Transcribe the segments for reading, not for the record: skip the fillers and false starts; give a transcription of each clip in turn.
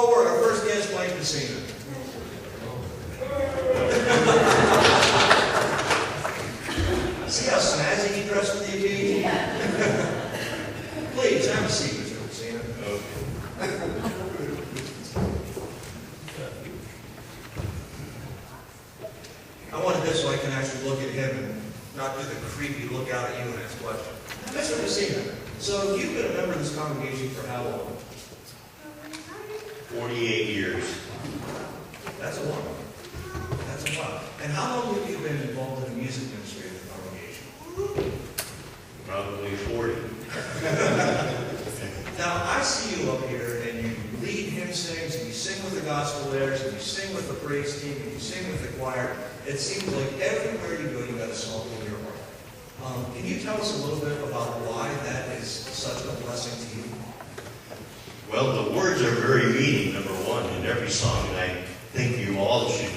forward our first guest, Mike Messina. See how snazzy he dressed for the occasion? Please, have a seat, Mr. Messina. I wanted this so I can actually look at him and not do the creepy look out at you and ask questions. Mr. Messina, so you've been a member of this congregation for how long? 48 years. That's a while. That's a while. And how long have you been involved in the music ministry of the congregation? Probably 40. Now, I see you up here, and you lead hymn sings, and you sing with the gospel airs, and you sing with the praise team, and you sing with the choir. It seems like everywhere you go, you got a song in your heart. Can you tell us a little bit about why that is such a blessing to you? Well, the words are very meaning, number one, in every song, and I think you all should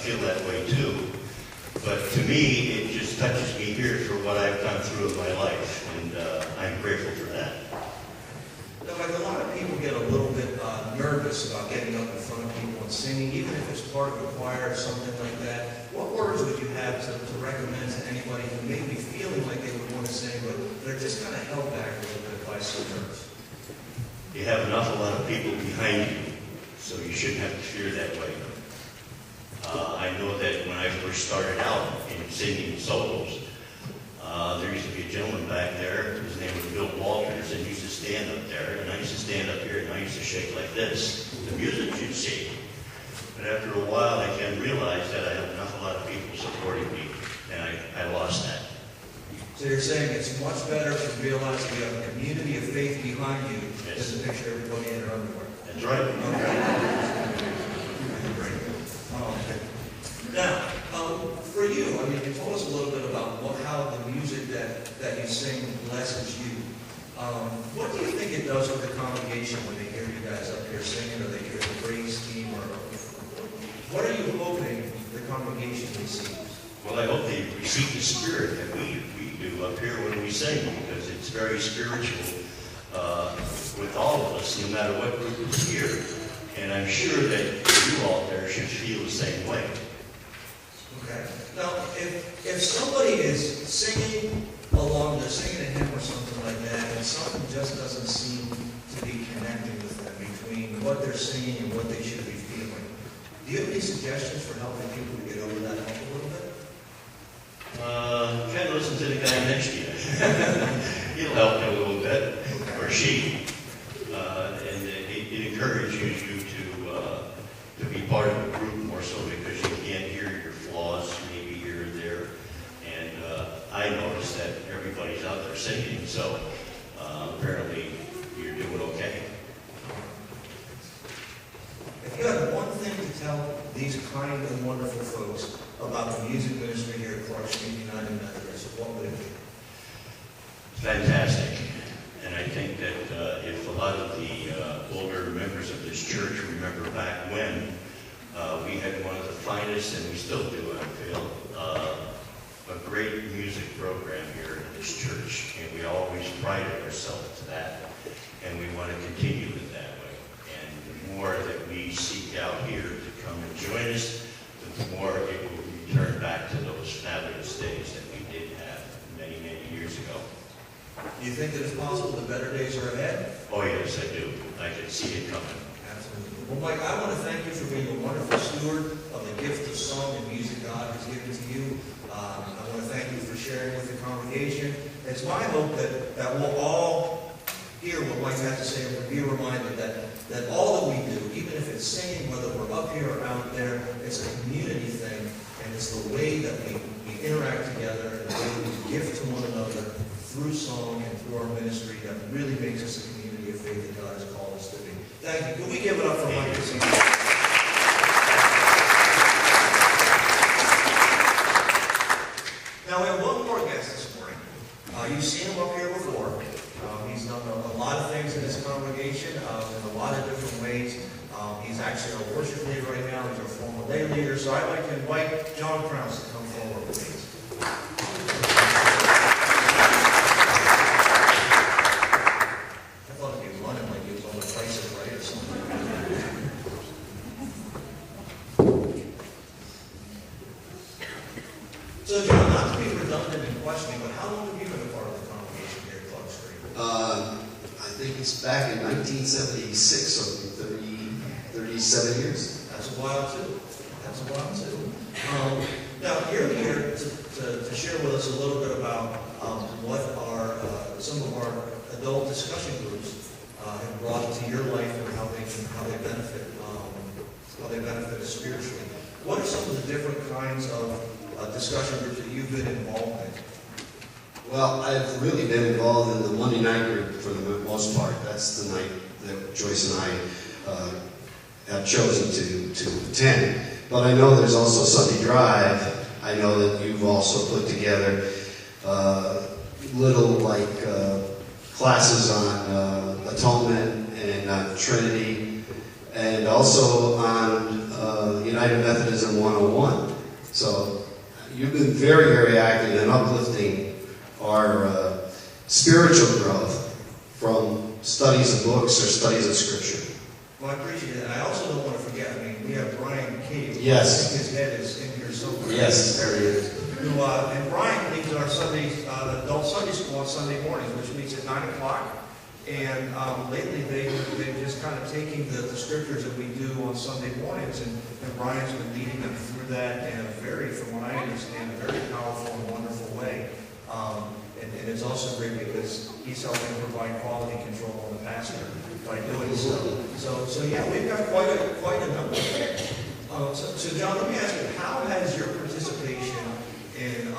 feel that way too. But to me, it just touches me here for what I've gone through in my life, and I'm grateful for that. Now, like a lot of people get a little bit nervous about getting up in front of people and singing, even if it's part of a choir or something like that. What words would you have to recommend to anybody who may be feeling like they would want to sing, but they're just kind of held back a little bit by some nerves? You have an awful lot of people behind you, so you shouldn't have to fear that way. I know that when I first started out in singing solos, there used to be a gentleman back there, his name was Bill Walters, and he used to stand up there, and I used to stand up here, and I used to shake like this. The music you'd see. But after a while, I came to realize that I had an awful lot of people supporting me, and I lost that. So you're saying it's much better to realize that you have a community of faith behind you than to picture everybody in their underwear. That's right. Okay. Now, for you, I mean, you told us a little bit about how the music that you sing blesses you. What do you think it does for the congregation when they hear you guys up here singing, or they hear the praise team, or what are you hoping the congregation receives? Well, I hope they receive the spirit that we do up here when we sing, because it's very spiritual with all of us, no matter what group is here. And I'm sure that you all there should feel the same way. Okay. Now, if somebody is singing along, they're singing a hymn or something like that, and something just doesn't seem to be connecting with them between what they're singing and what they should be feeling, do you have any suggestions for helping people to get over that hump a little bit? Try to listen to the guy next to you. He'll help you a little bit, or she. And it encourages you to be part of the group more so, because you can't hear your flaws maybe here or there. And I noticed that everybody's out there singing, so apparently you're doing okay. If you had one thing to tell these kind and wonderful folks about the music ministry here at Clark Street United Methodist, what would it be? Fantastic. And I think that if a lot of the older members of this church remember back when we had one of the finest, and we still do, I feel, a great music program here in this church. And we always prided ourselves to that. And we want to continue it that way. And the more that we seek out here to come and join us, the more it will return back to those fabulous days that we did have many, many years ago. Do you think that it's possible that better days are ahead? Oh, yes, I do. I can see it coming. Absolutely. Well, Mike, I want to thank you for being a wonderful steward of the gift of song and music God has given to you. I want to thank you for sharing with the congregation. It's my hope that we'll all hear what Mike has to say, and we'll be reminded that all that we do, even if it's singing, whether we're up here or out there, it's a community thing, and it's the way that we interact together, and the way we give to one another through song and through our ministry that really makes us a community of faith that God has called us to be. Thank you. Can we give it up for Mike Messina? Now we have one more guest this morning. You've seen him up here before. He's done a lot of things in this congregation in a lot of different ways. He's actually our worship leader right now. He's our former lay leader. So I'd like to invite John Krause to come forward, please. I thought he'd be running like he was on the Price is Right or something. back in 1976, so 37 years. That's a while too. That's a while too. Now you're here to share with us a little bit about what are some of our adult discussion groups have brought to your life and how they benefit us spiritually. What are some of the different kinds of discussion groups that you've been involved in? Well, I've really been involved in the Monday night group for the most part. That's the night that Joyce and I have chosen to attend. But I know there's also Sunday Drive. I know that you've also put together little classes on atonement and on Trinity, and also on United Methodism 101. So you've been very, very active in uplifting our spiritual growth from studies of books or studies of Scripture. Well, I appreciate it. I also don't want to forget, we have Brian Cave. Yes. I think his head is in here somewhere. Yes, there he is. And Brian leads our adult Sunday school on Sunday mornings, which meets at 9 o'clock. And lately they've been just kind of taking the scriptures that we do on Sunday mornings, and Brian's been leading them through that in a very, from what I understand, a very powerful and wonderful way. And it's also great because he's helping provide quality control on the pastor by doing so. So yeah, we've got quite a number. So John, let me ask you, how has your participation in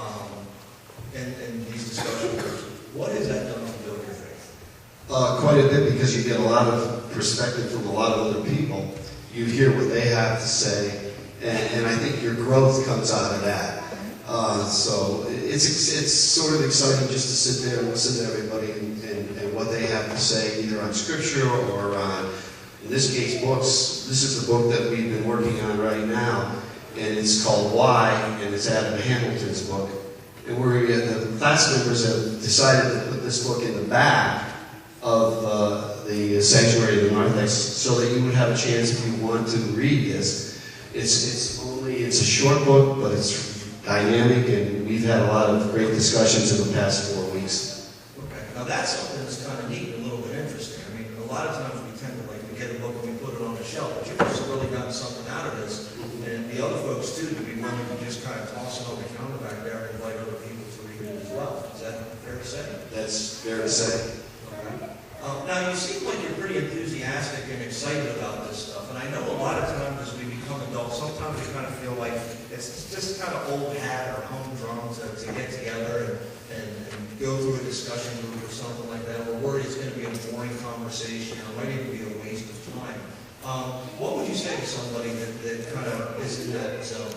these discussion groups, what has that done to build your faith? Quite a bit, because you get a lot of perspective from a lot of other people. You hear what they have to say, and I think your growth comes out of that. So it's sort of exciting just to sit there and listen to everybody and what they have to say, either on Scripture or on, in this case, books. This is the book that we've been working on right now, and it's called Why, and it's Adam Hamilton's book. And the class members have decided to put this book in the back of the Sanctuary of the Narthex, so that you would have a chance, if you want to read this. It's a short book, but it's dynamic, and we've had a lot of great discussions in the past 4 weeks. Okay, now that's something that's kind of neat and a little bit interesting. A lot of times we tend to we get a book and we put it on the shelf, but you've just really gotten something out of this, and the other folks too, to be willing to just kind of toss it on the counter back there and invite other people to read it as well. Is that fair to say? That's fair to say. Okay. Now you seem like you're pretty enthusiastic and excited about this stuff, and I know a lot of times as we become adults, sometimes we kind of feel like it's just kind of old hat or humdrum to get together and go through a discussion group or something like that. We're worried it's going to be a boring conversation, or it might even be a waste of time. What would you say to somebody that kind of is in that zone?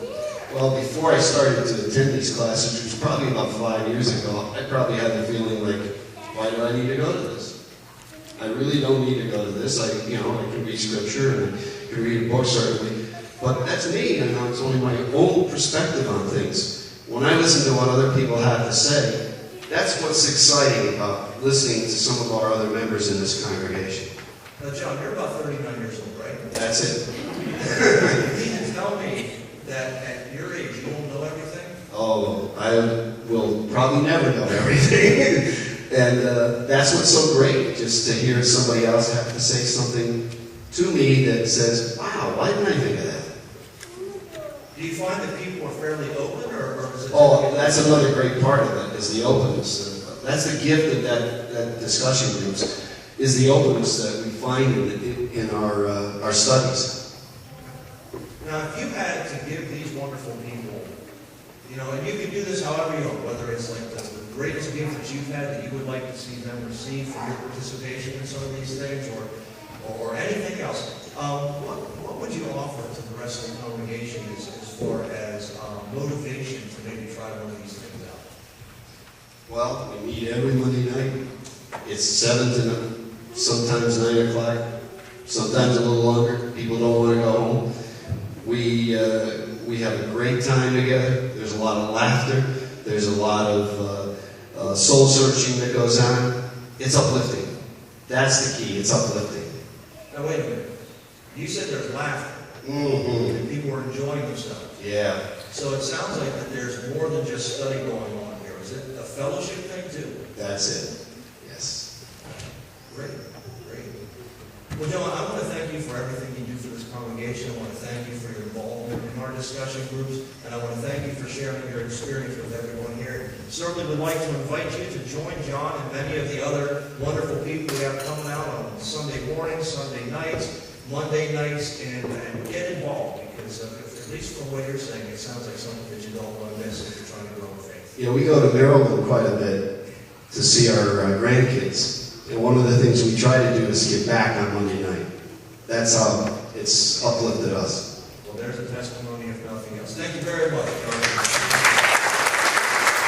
Well, before I started to attend these classes, which was probably about 5 years ago, I probably had the feeling like, why do I need to go to this? I really don't need to go to this. I can read Scripture and I can read a book, certainly. But that's me, it's only my own perspective on things. When I listen to what other people have to say, that's what's exciting about listening to some of our other members in this congregation. Now, John, you're about 39 years old, right? That's it. You mean to tell me that at your age you won't know everything? Oh, I will probably never know everything. And that's what's so great, just to hear somebody else have to say something to me that says, wow, why didn't I think of that? Do you find that people are fairly open, or is it... Oh, that's another great part of it, is the openness. That's the gift of that discussion groups, is the openness that we find in our studies. Now, if you had to give these wonderful people, and you can do this however you want, whether it's like the greatest gift that you've had that you would like to see them receive for your participation in some of these things, or anything else, what would you offer to the rest of the congregation as far as motivation to maybe try one of these things out? Well, we meet every Monday night. It's 7 to sometimes 9 o'clock, sometimes a little longer. People don't want to go home. We have a great time together. There's a lot of laughter. There's a lot of soul searching that goes on. It's uplifting. That's the key. It's uplifting. Now wait a minute. You said there's laughter. Mm-hmm. And people are enjoying themselves. Yeah. So it sounds like that there's more than just study going on here. Is it a fellowship thing too? That's it. Yes. Great, great. Well, John, I want to thank you for everything you do for this congregation. I want to thank you for your involvement in our discussion groups, and I want to thank you for sharing your experience with everyone here. Certainly would like to invite you to join John and many of the other wonderful people we have coming out on Sunday mornings, Sunday nights, Monday nights, and get involved, because at least from what you're saying, it sounds like something that you don't want to miss if you're trying to grow in faith. You know, we go to Maryland quite a bit to see our grandkids. And one of the things we try to do is get back on Monday night. That's how it's uplifted us. Well, there's a testimony, if nothing else. Thank you very much.